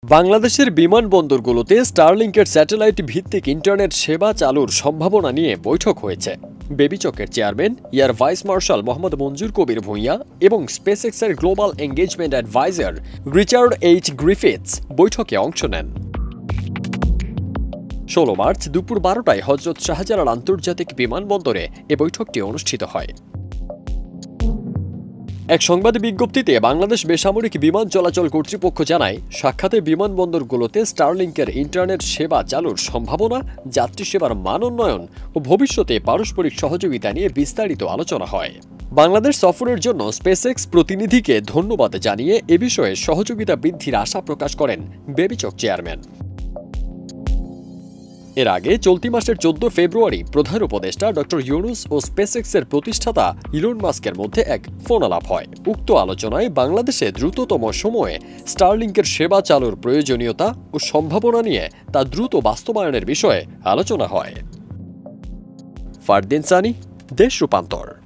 বাংলাদেশের বিমানবন্দরগুলোতে স্টারলিংকের স্যাটেলাইট ভিত্তিক ইন্টারনেট সেবা চালুর সম্ভাবনা নিয়ে বৈঠক হয়েছে। বেবিচকের chairman air vice marshal Mohammad Manzur Kabir Bhuiyan এবং স্পেসএক্সের global engagement adviser Richard H Griffiths বৈঠকে অংশ নেন। ১৬ মার্চ দুপুর ১২টায় হজরত শাহজালাল আন্তর্জাতিক বিমানবন্দরে এ বৈঠকটি অনুষ্ঠিত হয়। এক সংবাদ বিজ্ঞপ্তিতে বাংলাদেশ বেসামরিক বিমান চলাচল কর্তৃপক্ষ জানায়, সাক্ষাতে বিমানবন্দরগুলোতে স্টারলিংকের ইন্টারনেট সেবা চালুর সম্ভাবনা, যাত্রী সেবার মান উন্নয়ন ও ভবিষ্যতে পারস্পরিক সহযোগিতা নিয়ে বিস্তারিত আলোচনা হয়। বাংলাদেশ সফরের জন্য স্পেসএক্স প্রতিনিধিকে ধন্যবাদ জানিয়ে এ বিষয়ে সহযোগিতা বৃদ্ধির আশা প্রকাশ করেন বেবিচক চেয়ারম্যান। এর আগে চলতি মাসের ১৪ ফেব্রুয়ারি প্রধান উপদেষ্টা ড ইউনুস ও স্পেসএক্সের প্রতিষ্ঠাতা ইলন মাস্কের মধ্যে এক ফোনালাপ হয়। উক্ত আলোচনায় বাংলাদেশে দ্রুততম সময়ে স্টারলিংকের সেবা চালুর প্রয়োজনীয়তা ও সম্ভাবনা নিয়ে তা দ্রুত বাস্তবায়নের বিষয়ে আলোচনা হয়। ফারদিন সানি, দেশ রূপান্তর।